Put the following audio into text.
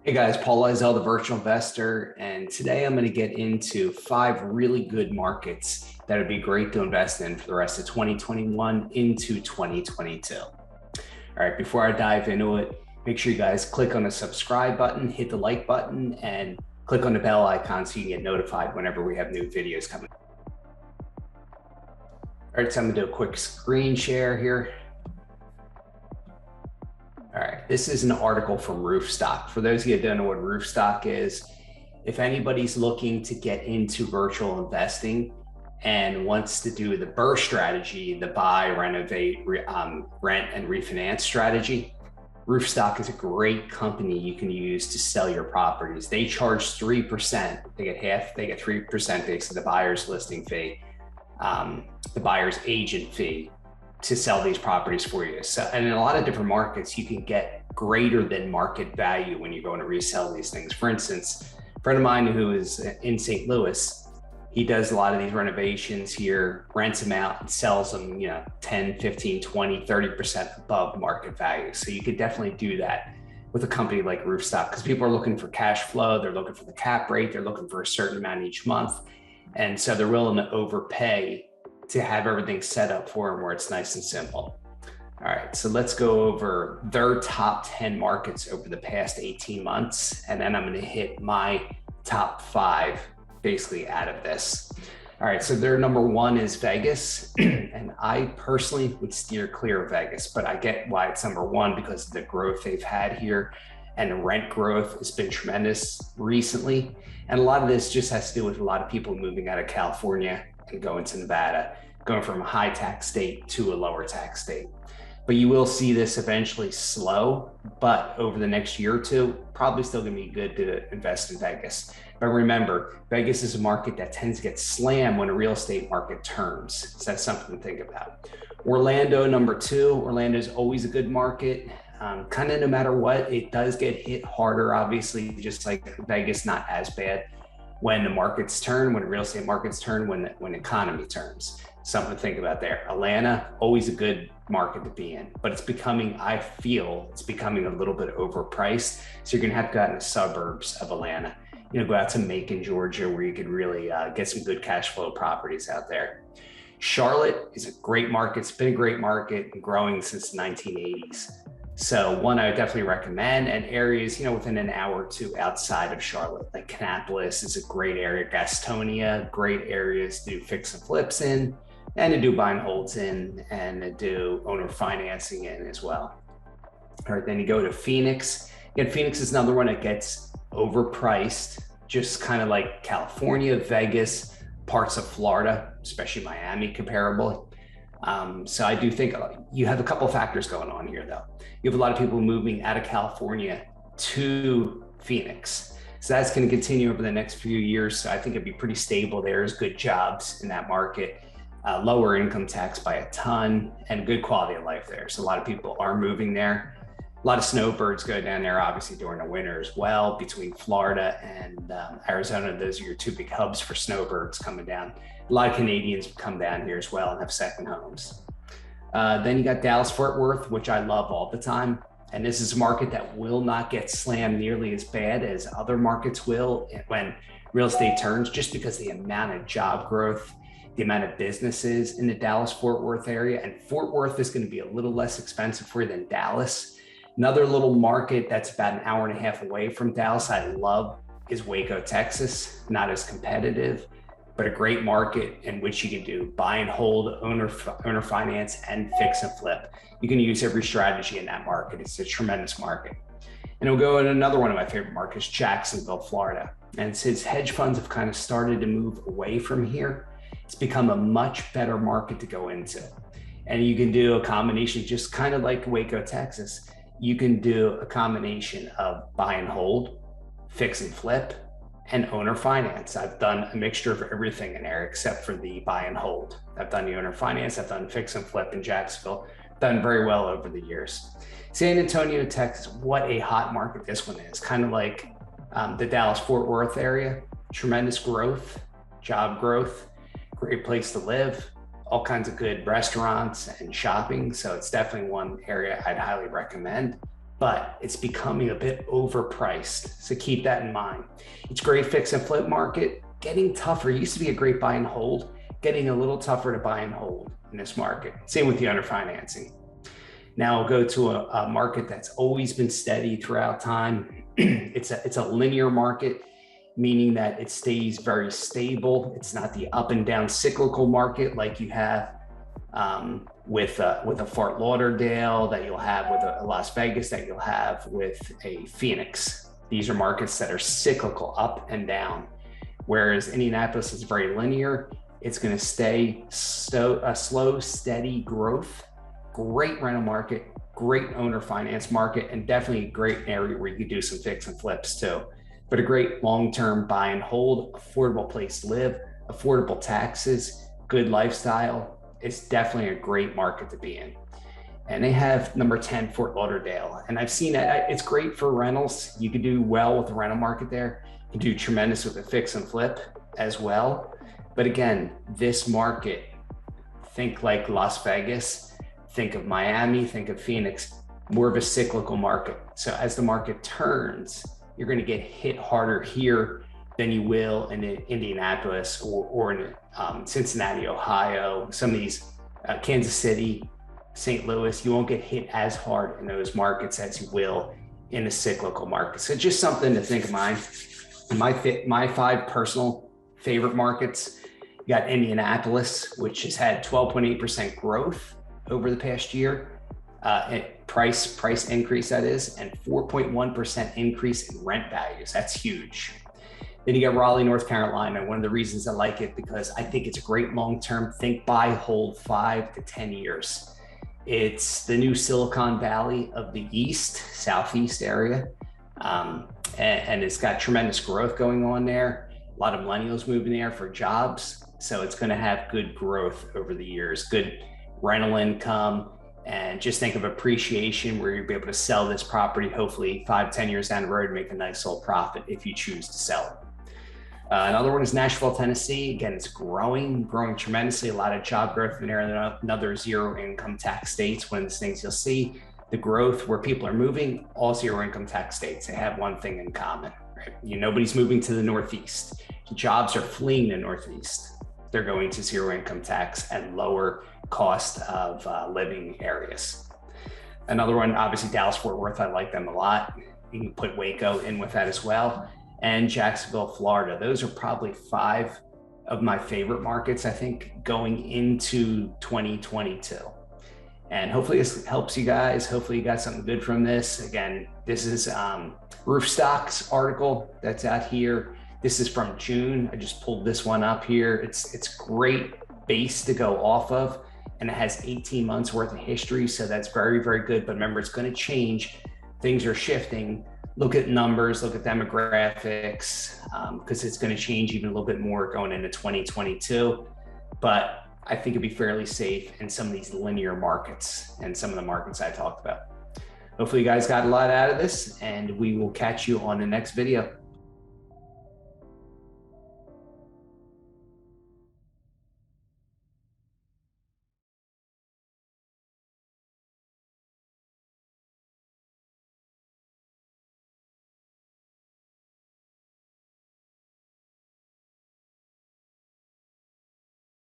Hey guys, Paul Eisel, the virtual investor, and today I'm going to get into 5 really good markets that would be great to invest in for the rest of 2021 into 2022. All right, before I dive into it, make sure you guys click on the subscribe button, hit the like button, and click on the bell icon so you can get notified whenever we have new videos coming. All right, so I'm going to do a quick screen share here. All right, this is an article from Roofstock. For those of you who don't know what Roofstock is, if anybody's looking to get into virtual investing and wants to do the BRRRR strategy, the buy, renovate, rent, and refinance strategy, Roofstock is a great company you can use to sell your properties. They charge 3%. They get 3% based on the buyer's listing fee, the buyer's agent fee, to sell these properties for you. So, and in a lot of different markets, you can get greater than market value when you're going to resell these things. For instance, a friend of mine who is in St. Louis, he does a lot of these renovations here, rents them out and sells them, 10, 15, 20, 30% above market value. So you could definitely do that with a company like Roofstock because people are looking for cash flow. They're looking for the cap rate. They're looking for a certain amount each month. And so they're willing to overpay to have everything set up for them where it's nice and simple. All right, so let's go over their top 10 markets over the past 18 months. And then I'm gonna hit my top 5 basically out of this. All right, so their number 1 is Vegas. And I personally would steer clear of Vegas, but I get why it's number 1 because of the growth they've had here. And the rent growth has been tremendous recently. And a lot of this just has to do with a lot of people moving out of California and going to Nevada, going from a high tax state to a lower tax state. But you will see this eventually slow, but over the next year or two, probably still gonna be good to invest in Vegas. But remember, Vegas is a market that tends to get slammed when a real estate market turns. So that's something to think about. Orlando, number 2. Orlando is always a good market. Kind of no matter what, it does get hit harder, obviously, just like Vegas, not as bad when the markets turn, when real estate markets turn, when the economy turns. Something to think about there. Atlanta, always a good market to be in, but it's becoming, I feel, it's becoming a little bit overpriced. So you're gonna have to go out in the suburbs of Atlanta, go out to Macon, Georgia, where you could really get some good cash flow properties out there. Charlotte is a great market. It's been a great market and growing since the 1980s. So one I would definitely recommend, and areas, within an hour or two outside of Charlotte, like Kannapolis is a great area, Gastonia, great areas to do fix and flips in, and to do buy and holds in, and to do owner financing in as well. All right, then you go to Phoenix. Again, Phoenix is another one that gets overpriced, just kind of like California, Vegas, parts of Florida, especially Miami comparably. So I do think you have a couple of factors going on here though. You have a lot of people moving out of California to Phoenix. So that's going to continue over the next few years. So I think it'd be pretty stable. There's good jobs in that market, lower income tax by a ton, and good quality of life there. So a lot of people are moving there. A lot of snowbirds go down there, obviously during the winter as well, between Florida and Arizona. Those are your 2 big hubs for snowbirds coming down. A lot of Canadians come down here as well and have second homes. Then you got Dallas-Fort Worth, which I love all the time. And this is a market that will not get slammed nearly as bad as other markets will when real estate turns, just because the amount of job growth, the amount of businesses in the Dallas-Fort Worth area. And Fort Worth is going to be a little less expensive for you than Dallas. Another little market that's about an hour and a half away from Dallas I love is Waco, Texas. Not as competitive, but a great market in which you can do buy and hold, owner finance, and fix and flip. You can use every strategy in that market. It's a tremendous market. And we'll go in another one of my favorite markets, Jacksonville, Florida. And since hedge funds have kind of started to move away from here, it's become a much better market to go into. And you can do a combination, just kind of like Waco, Texas. You can do a combination of buy and hold, fix and flip, and owner finance. I've done a mixture of everything in there except for the buy and hold. I've done the owner finance, I've done fix and flip in Jacksonville, done very well over the years. San Antonio, Texas, what a hot market this one is. Kind of like the Dallas-Fort Worth area, tremendous growth, job growth, great place to live, all kinds of good restaurants and shopping. So it's definitely one area I'd highly recommend. but it's becoming a bit overpriced. So keep that in mind. It's a great fix and flip market, getting tougher. It used to be a great buy and hold, getting a little tougher to buy and hold in this market. Same with the owner financing. Now I'll go to a market that's always been steady throughout time. It's a linear market, meaning that it stays very stable. It's not the up and down cyclical market like you have with a Fort Lauderdale, that you'll have with a Las Vegas, that you'll have with a Phoenix. These are markets that are cyclical, up and down. Whereas Indianapolis is very linear. It's going to stay a slow, steady growth. Great rental market, great owner finance market, and definitely a great area where you could do some fix and flips too. But a great long-term buy and hold, affordable place to live, affordable taxes, good lifestyle. It's definitely a great market to be in. And they have number 10, Fort Lauderdale. And I've seen that it's great for rentals. You can do well with the rental market there. You can do tremendous with the fix and flip as well. But again, this market, think like Las Vegas, think of Miami, think of Phoenix, more of a cyclical market. So as the market turns, you're going to get hit harder here than you will in Indianapolis or in Cincinnati, Ohio, some of these Kansas City, St. Louis. You won't get hit as hard in those markets as you will in a cyclical market. So just something to think of mind. My 5 personal favorite markets, you got Indianapolis, which has had 12.8% growth over the past year, price increase that is, and 4.1% increase in rent values. That's huge. Then you got Raleigh, North Carolina. One of the reasons I like it, because I think it's a great long-term, think buy, hold 5 to 10 years. It's the new Silicon Valley of the East, Southeast area. And it's got tremendous growth going on there. A lot of millennials moving there for jobs. So it's going to have good growth over the years, good rental income, and just think of appreciation where you'll be able to sell this property, hopefully 5-10 years down the road, and make a nice little profit if you choose to sell it. Another one is Nashville, Tennessee. Again, it's growing tremendously. A lot of job growth in there. Another zero income tax states. One of the things you'll see, the growth where people are moving, all zero income tax states. They have one thing in common, right? Nobody's moving to the Northeast. Jobs are fleeing the Northeast. They're going to zero income tax and lower cost of living areas. Another one, obviously Dallas Fort Worth. I like them a lot. You can put Waco in with that as well. And Jacksonville, Florida. Those are probably 5 of my favorite markets, I think, going into 2022. And hopefully this helps you guys. Hopefully you got something good from this. Again, this is Roofstock's article that's out here. This is from June. I just pulled this one up here. It's great base to go off of, and it has 18 months worth of history. So that's very, very good. But remember, it's going to change. Things are shifting. Look at numbers, look at demographics, because it's going to change even a little bit more going into 2022. But I think it'd be fairly safe in some of these linear markets and some of the markets I talked about. Hopefully you guys got a lot out of this, and we will catch you on the next video.